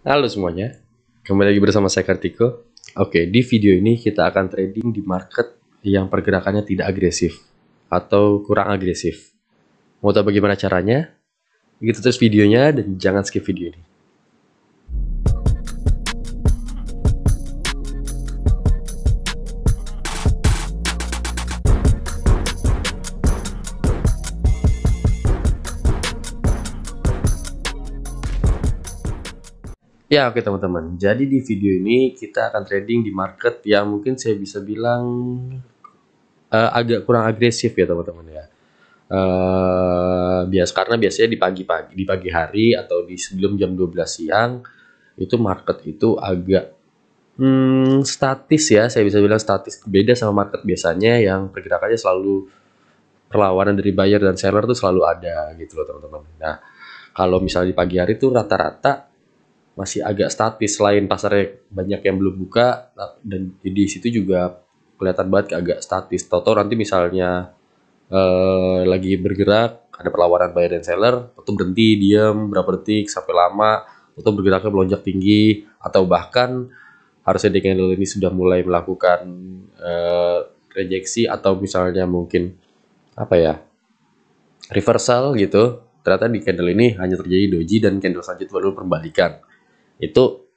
Halo semuanya, kembali lagi bersama saya Kartiko. Oke, di video ini kita akan trading di market yang pergerakannya tidak agresif atau kurang agresif. Mau tahu bagaimana caranya? Ikuti terus videonya dan jangan skip video ini. Ya, oke teman-teman. Jadi di video ini kita akan trading di market yang mungkin saya bisa bilang agak kurang agresif ya teman-teman ya. Karena biasanya di pagi hari atau di sebelum jam 12 siang itu market itu agak statis ya, saya bisa bilang statis. Beda sama market biasanya yang pergerakannya selalu perlawanan dari buyer dan seller tuh selalu ada gitu loh teman-teman. Nah, kalau misalnya di pagi hari tuh rata-rata masih agak statis, selain pasarnya banyak yang belum buka dan di situ juga kelihatan banget agak statis. Toto nanti misalnya lagi bergerak, ada perlawanan buyer dan seller, atau berhenti, diam berapa detik sampai lama, atau bergeraknya melonjak tinggi, atau bahkan harusnya di candle ini sudah mulai melakukan rejeksi atau misalnya mungkin apa ya, reversal gitu. Ternyata di candle ini hanya terjadi doji dan candle selanjutnya baru perbalikan. Itu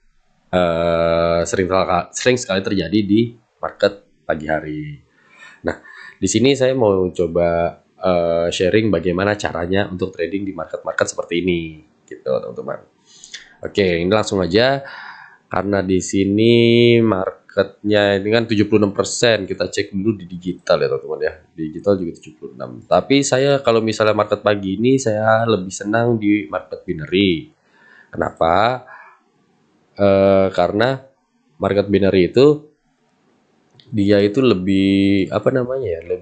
sering sekali terjadi di market pagi hari. Nah, di sini saya mau coba sharing bagaimana caranya untuk trading di market-market seperti ini, gitu teman-teman. Oke, ini langsung aja. Karena di sini marketnya ini kan 76%, kita cek dulu di digital ya teman-teman ya. Digital juga 76. Tapi saya kalau misalnya market pagi ini saya lebih senang di market binary. Kenapa? Karena market binary itu dia itu lebih apa namanya ya, eh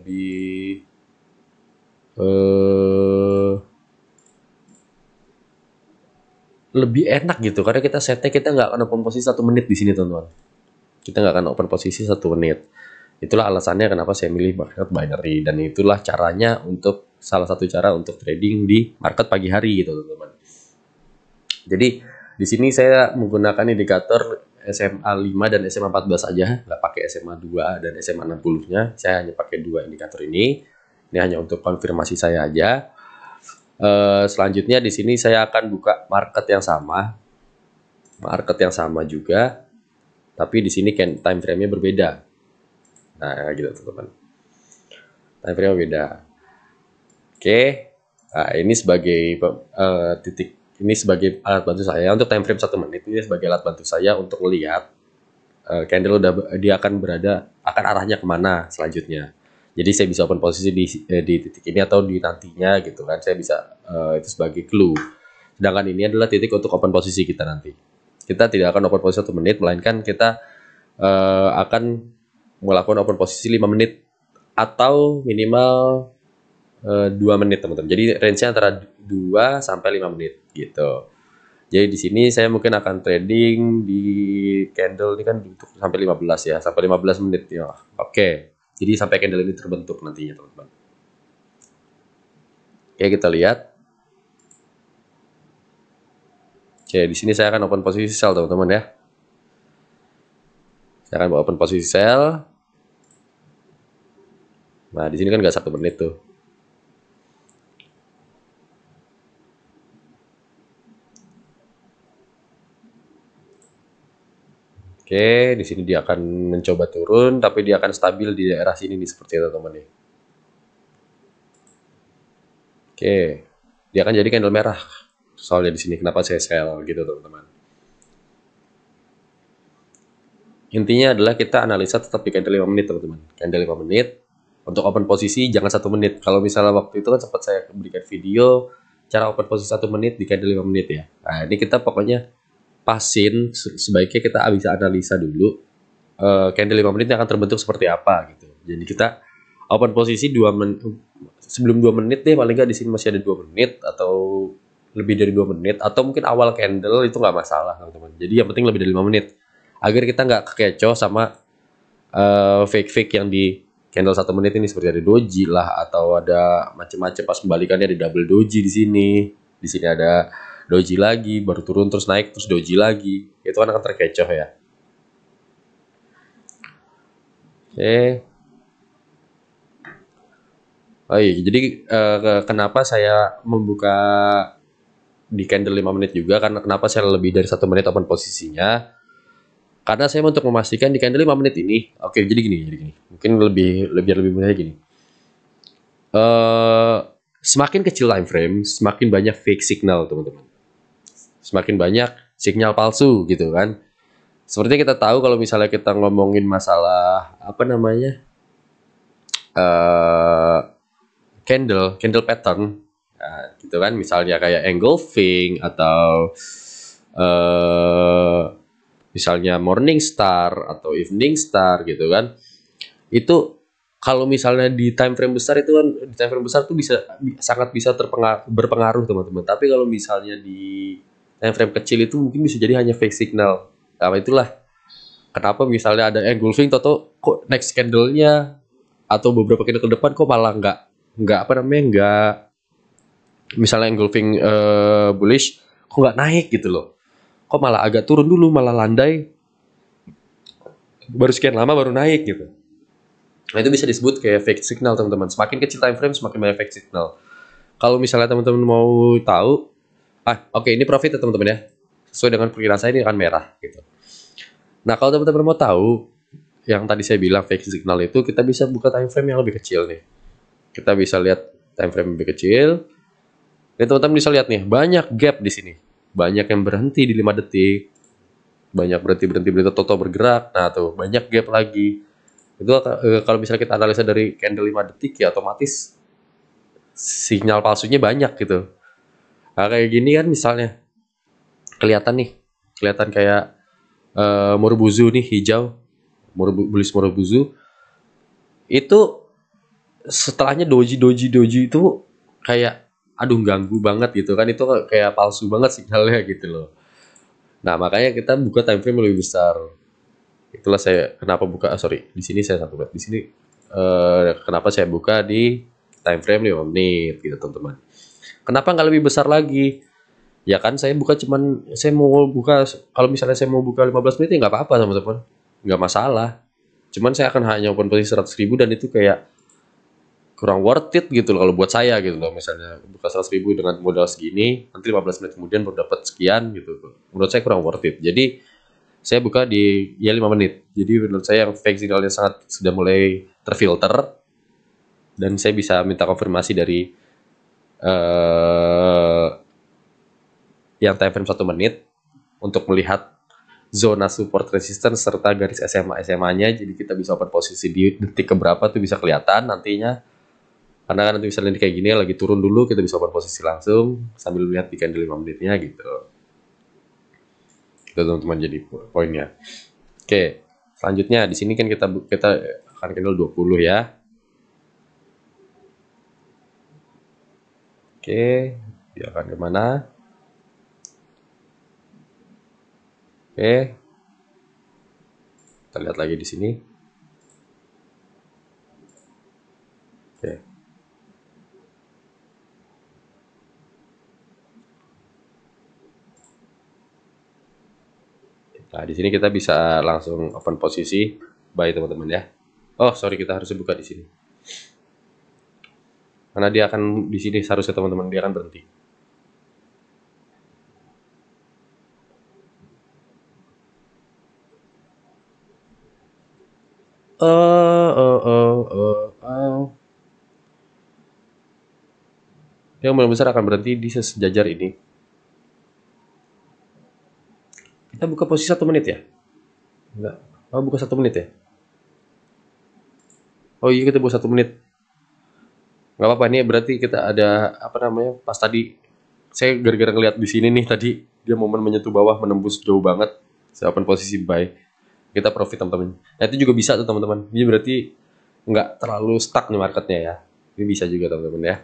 lebih enak gitu karena kita setnya kita nggak akan open posisi 1 menit di sini teman-teman. Kita nggak akan open posisi 1 menit. Itulah alasannya kenapa saya milih market binary dan itulah caranya untuk salah satu cara untuk trading di market pagi hari gitu teman-teman. Jadi di sini saya menggunakan indikator SMA 5 dan SMA 14 saja, nggak pakai SMA 2 dan SMA 60-nya. Saya hanya pakai dua indikator ini. Ini hanya untuk konfirmasi saya aja. Selanjutnya di sini saya akan buka market yang sama juga, tapi di sini time frame-nya berbeda. Nah, gitu teman-teman. Time frame-nya beda. Oke. Nah, ini sebagai titik ini sebagai alat bantu saya untuk time frame 1 menit, ini sebagai alat bantu saya untuk melihat candle dia akan arahnya kemana selanjutnya. Jadi saya bisa open posisi di titik ini atau di nantinya gitu kan. Saya bisa itu sebagai clue. Sedangkan ini adalah titik untuk open posisi kita nanti. Kita tidak akan open posisi 1 menit, melainkan kita akan melakukan open posisi 5 menit atau minimal 2 menit teman-teman. Jadi range-nya antara 2 sampai 5 menit gitu. Jadi di sini saya mungkin akan trading di candle ini kan untuk sampai 15 ya, sampai 15 menit ya. Oke. Jadi sampai candle ini terbentuk nantinya teman-teman. Oke, kita lihat. Oke, di sini saya akan open posisi sell teman-teman ya. Saya akan open posisi sell. Nah, di sini kan nggak 1 menit tuh. Oke, di sini dia akan mencoba turun, tapi dia akan stabil di daerah sini nih seperti itu teman-teman nih. Oke, dia akan jadi candle merah. Soalnya di sini kenapa saya sell gitu teman-teman. Intinya adalah kita analisa tetap di candle 5 menit teman-teman. Candle 5 menit. Untuk open posisi jangan 1 menit. Kalau misalnya waktu itu kan sempat saya berikan video cara open posisi 1 menit di candle 5 menit ya. Nah ini kita pokoknya pasin, sebaiknya kita bisa analisa dulu candle 5 menit yang akan terbentuk seperti apa gitu. Jadi kita open posisi 2 menit sebelum 2 menit deh, paling nggak di sini masih ada 2 menit atau lebih dari 2 menit atau mungkin awal candle itu nggak masalah teman-teman. Jadi yang penting lebih dari 5 menit agar kita nggak kekecoh sama fake-fake yang di candle 1 menit ini, seperti ada doji lah atau ada macam-macam pas kembalikannya ada double doji di sini. Di sini ada doji lagi, baru turun terus naik terus doji lagi. Itu kan akan terkecoh ya. Oke. Oh iya, jadi kenapa saya membuka di candle 5 menit juga, karena kenapa saya lebih dari 1 menit open posisinya? Karena saya untuk memastikan di candle 5 menit ini, oke, jadi gini. Mungkin lebih mudah gini. Semakin kecil time frame, semakin banyak fake signal, teman-teman. Semakin banyak sinyal palsu gitu kan. Seperti kita tahu kalau misalnya kita ngomongin masalah apa namanya? eh candle pattern, gitu kan, misalnya kayak engulfing atau misalnya morning star atau evening star gitu kan. Itu kalau misalnya di time frame besar itu kan, di time frame besar tuh sangat bisa berpengaruh teman-teman. Tapi kalau misalnya di time frame kecil itu mungkin bisa jadi hanya fake signal. Nah, itulah kenapa misalnya ada engulfing toto kok next candle-nya atau beberapa candle ke depan kok malah nggak apa namanya, nggak, misalnya engulfing bullish kok nggak naik gitu loh, kok malah agak turun dulu, malah landai baru sekian lama baru naik gitu. Nah, itu bisa disebut kayak fake signal teman-teman. Semakin kecil time frame semakin banyak fake signal. Kalau misalnya teman-teman mau tahu, oke, ini profit ya teman-teman ya, sesuai dengan perkiraan saya ini akan merah gitu. Nah, kalau teman-teman mau tahu yang tadi saya bilang fake signal itu, kita bisa buka time frame yang lebih kecil nih. Kita bisa lihat time frame lebih kecil. Dan teman-teman bisa lihat nih, banyak gap di sini. Banyak yang berhenti di 5 detik. Banyak berhenti toto bergerak. Nah, tuh banyak gap lagi. Itu kalau misalnya kita analisa dari candle 5 detik ya otomatis sinyal palsunya banyak gitu. Nah, kayak gini kan misalnya kelihatan kayak Morubuzu nih hijau, Morubuzu itu setelahnya doji itu kayak aduh ganggu banget gitu kan, itu kayak palsu banget sinyalnya gitu loh. Nah, makanya kita buka time frame lebih besar. Itulah saya kenapa buka, sorry, di sini saya satu di sini kenapa saya buka di time frame 5 menit gitu teman-teman. Kenapa nggak lebih besar lagi? Ya kan saya mau buka, kalau misalnya saya mau buka 15 menit ya nggak apa-apa teman-teman. Nggak masalah. Cuman saya akan hanya open posisi 100.000 dan itu kayak kurang worth it gitu loh kalau buat saya gitu loh. Misalnya buka 100.000 dengan modal segini, nanti 15 menit kemudian baru dapat sekian gitu. Menurut saya kurang worth it. Jadi saya buka di ya 5 menit. Jadi menurut saya yang fake signalnya sangat sudah mulai terfilter dan saya bisa minta konfirmasi dari yang time frame 1 menit untuk melihat zona support resistance serta garis SMA-nya. Jadi kita bisa open posisi di detik keberapa tuh bisa kelihatan nantinya. Karena kan nanti misalnya kayak gini lagi turun dulu, kita bisa open posisi langsung sambil lihat di candle 5 menitnya gitu. Itu teman-teman jadi poinnya. Oke, selanjutnya di sini kan kita akan candle 20 ya. Oke, dia akan kemana? Oke, kita lihat lagi di sini. Oke. Nah, di sini kita bisa langsung open posisi buy teman-teman ya. Oh, sorry, kita harus buka di sini. Karena dia akan di sini seharusnya teman-teman dia akan berhenti. Yang belum besar akan berhenti di sejajar ini. Kita buka posisi 1 menit ya? Enggak. Oh, buka 1 menit ya? Oh iya, kita buka 1 menit. Nggak apa-apa, ini berarti kita ada apa namanya? Pas tadi saya gara-gara ngeliat di sini nih tadi dia momen menyentuh bawah menembus jauh banget. Saya open posisi buy. Kita profit teman-teman. Nah, itu juga bisa tuh teman-teman. Ini berarti nggak terlalu stuck nih marketnya ya. Ini bisa juga teman-teman ya.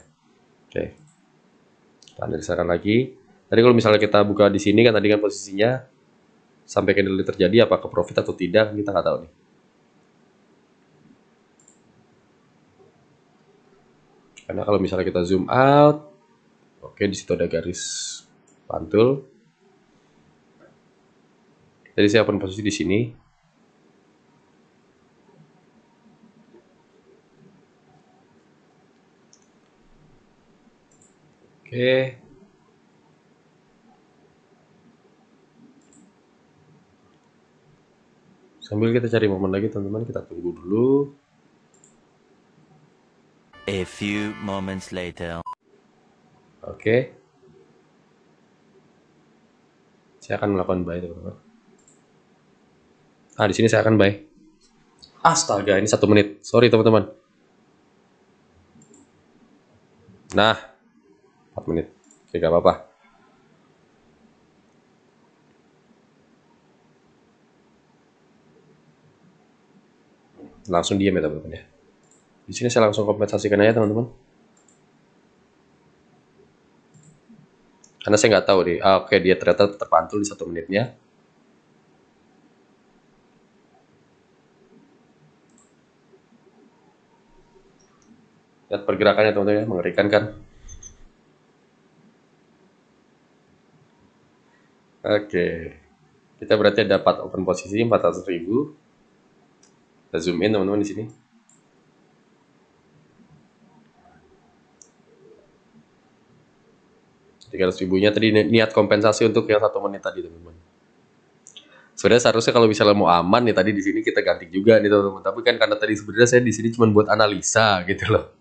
Oke. Kita analisakan lagi. Tadi kalau misalnya kita buka di sini kan tadi kan posisinya sampai candle terjadi apakah profit atau tidak kita nggak tahu nih. Karena kalau misalnya kita zoom out, oke, di situ ada garis Pantul. Jadi saya open posisi di sini. Oke. Sambil kita cari momen lagi teman-teman, kita tunggu dulu. A few moments later. Oke. Saya akan melakukan buy teman-teman. Di sini saya akan buy. Astaga, ini 1 menit. Sorry teman-teman. Nah, 4 menit. Oke, gak apa-apa. Langsung diam ya teman-teman ya. Di sini saya langsung kompensasikan aja teman-teman. Karena saya nggak tahu nih. Oke, dia ternyata terpantul di 1 menitnya. Lihat pergerakannya teman-teman ya, mengerikan kan? Oke. Kita berarti dapat open posisi 400.000. Kita zoom in teman-teman di sini. Ribunya tadi niat kompensasi untuk yang 1 menit tadi teman-teman. Sebenarnya seharusnya kalau misalnya mau aman nih tadi di sini kita ganti juga nih teman-teman. Tapi kan karena tadi sebenarnya saya di sini cuma buat analisa gitu loh.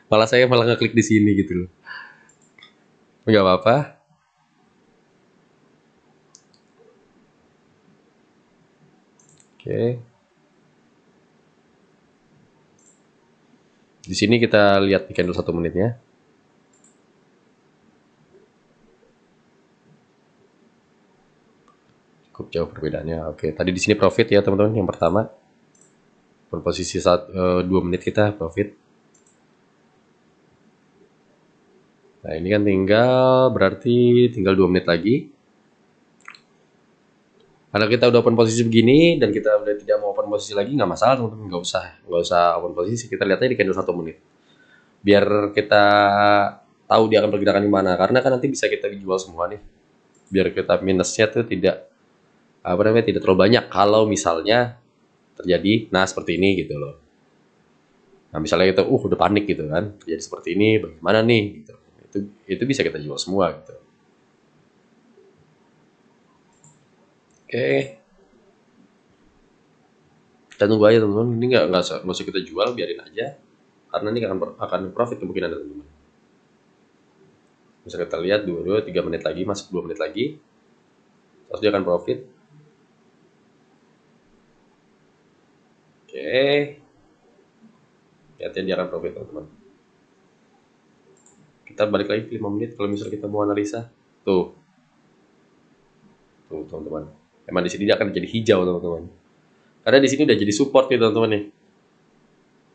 Malah saya malah ngeklik di sini gitu loh. Nggak apa-apa. Oke. Di sini kita lihat candle 1 menitnya. Cukup jauh perbedaannya. Oke, tadi di sini profit ya teman-teman yang pertama. Posisi 2 menit kita profit. Nah, ini kan berarti tinggal 2 menit lagi. Karena kita udah open posisi begini dan kita udah tidak mau open posisi lagi, nggak masalah teman-teman, nggak usah open posisi. Kita lihat aja di candle 1 menit. Biar kita tahu dia akan pergerakan di mana. Karena kan nanti bisa kita dijual semua nih. Biar kita minusnya tuh tidak tidak terlalu banyak kalau misalnya terjadi seperti ini gitu loh. Nah, misalnya kita udah panik gitu kan, terjadi seperti ini, bagaimana nih gitu. Itu bisa kita jual semua gitu. Oke. Kita tunggu aja teman-teman. Ini nggak usah kita jual, biarin aja. Karena ini akan profit kemungkinan teman-teman. Bisa kita lihat 3 menit lagi, masuk 2 menit lagi. Terus dia akan profit. Oke. Lihatnya dia akan profit teman-teman. Kita balik lagi ke 5 menit kalau misalnya kita mau analisa. Tuh teman-teman. Emang di sini dia akan jadi hijau teman-teman. Karena di sini udah jadi support nih teman-teman nih.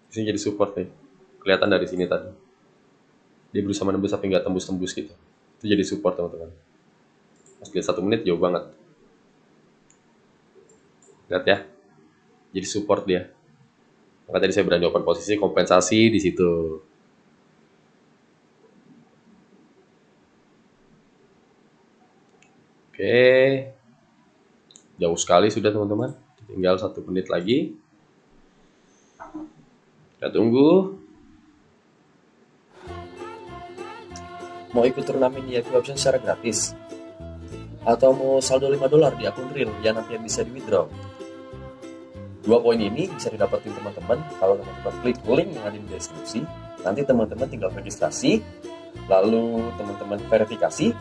Di sini jadi support nih. Kelihatan dari sini tadi. Dia berusaha menembus tapi nggak tembus-tembus gitu. Itu jadi support teman-teman. Pas lihat 1 menit jauh banget. Lihat ya. Jadi support dia. Maka tadi saya berani open posisi kompensasi di situ. Oke. Jauh sekali sudah teman-teman. Tinggal 1 menit lagi. Kita tunggu. Mau ikut turnamen di FB Option secara gratis? Atau mau saldo $5 di akun real yang nantinya bisa di withdraw? 2 poin ini bisa didapetin teman-teman kalau teman-teman klik link yang ada di deskripsi. Nanti teman-teman tinggal registrasi, lalu teman-teman verifikasi,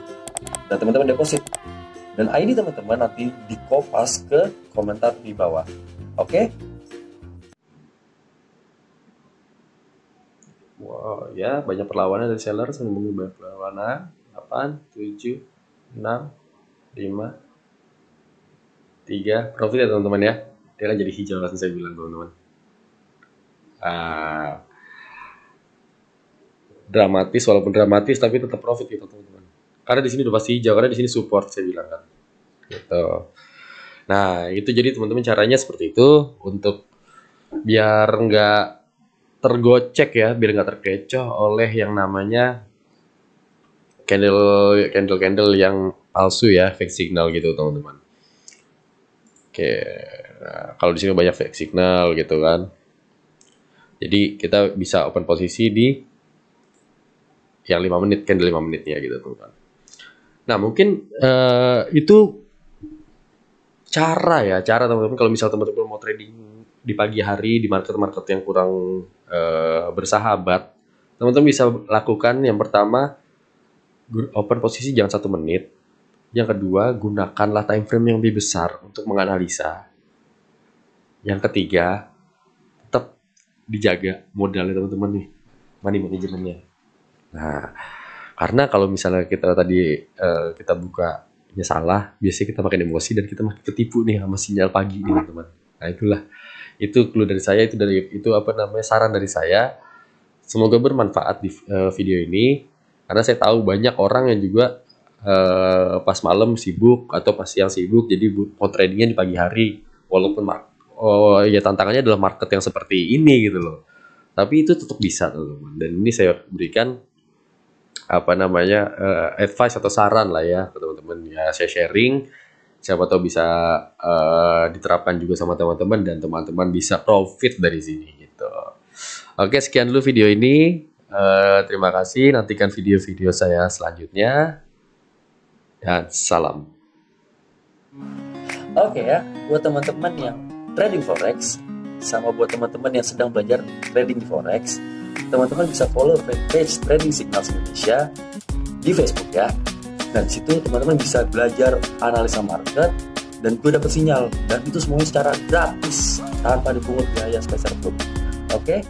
dan teman-teman deposit. Dan ID teman-teman nanti dikopas ke komentar di bawah. Oke? Wow, ya banyak perlawanan dari seller, sebenarnya banyak perlawanan. 8, 7, 6, 5, 3. Profit ya teman-teman ya. Dia kan jadi hijau langsung saya bilang teman-teman. Dramatis, walaupun dramatis tapi tetap profit gitu teman-teman. Karena di sini udah pasti hijau, karena di sini support saya bilang kan. Gitu. Nah, itu jadi teman-teman caranya seperti itu untuk biar nggak tergocek ya, biar nggak terkecoh oleh yang namanya candle yang palsu ya, fake signal gitu teman-teman. Oke, nah, kalau di sini banyak fake signal gitu kan. Jadi kita bisa open posisi di yang 5 menit, candle 5 menitnya gitu teman-teman. Nah mungkin itu cara teman-teman kalau misal teman-teman mau trading di pagi hari di market-market yang kurang bersahabat, teman-teman bisa lakukan yang pertama open posisi jangan 1 menit. Yang kedua, gunakanlah time frame yang lebih besar untuk menganalisa. Yang ketiga, tetap dijaga modalnya teman-teman nih, money manajemennya. Nah, karena kalau misalnya kita tadi kita bukanya salah, biasanya kita makin emosi dan kita makin ketipu nih sama sinyal pagi nih teman-teman. Nah itulah, itu clue dari saya, itu apa namanya saran dari saya. Semoga bermanfaat di video ini, karena saya tahu banyak orang yang juga pas malam sibuk atau pas siang sibuk, jadi mau tradingnya di pagi hari, walaupun ya tantangannya adalah market yang seperti ini gitu loh, tapi itu tetap bisa teman-teman. Dan ini saya berikan apa namanya advice atau saran lah ya ke teman-teman ya, saya sharing, siapa tahu bisa diterapkan juga sama teman-teman dan teman-teman bisa profit dari sini gitu. Oke, sekian dulu video ini. Terima kasih, nantikan video-video saya selanjutnya. Dan salam. Oke ya, buat teman-teman yang trading forex sama buat teman-teman yang sedang belajar trading forex, teman-teman bisa follow page Trading Signals Indonesia di Facebook ya. Dan di situ teman-teman bisa belajar analisa market dan gue dapet sinyal, dan itu semuanya secara gratis tanpa dipungut biaya spesial pun. Oke.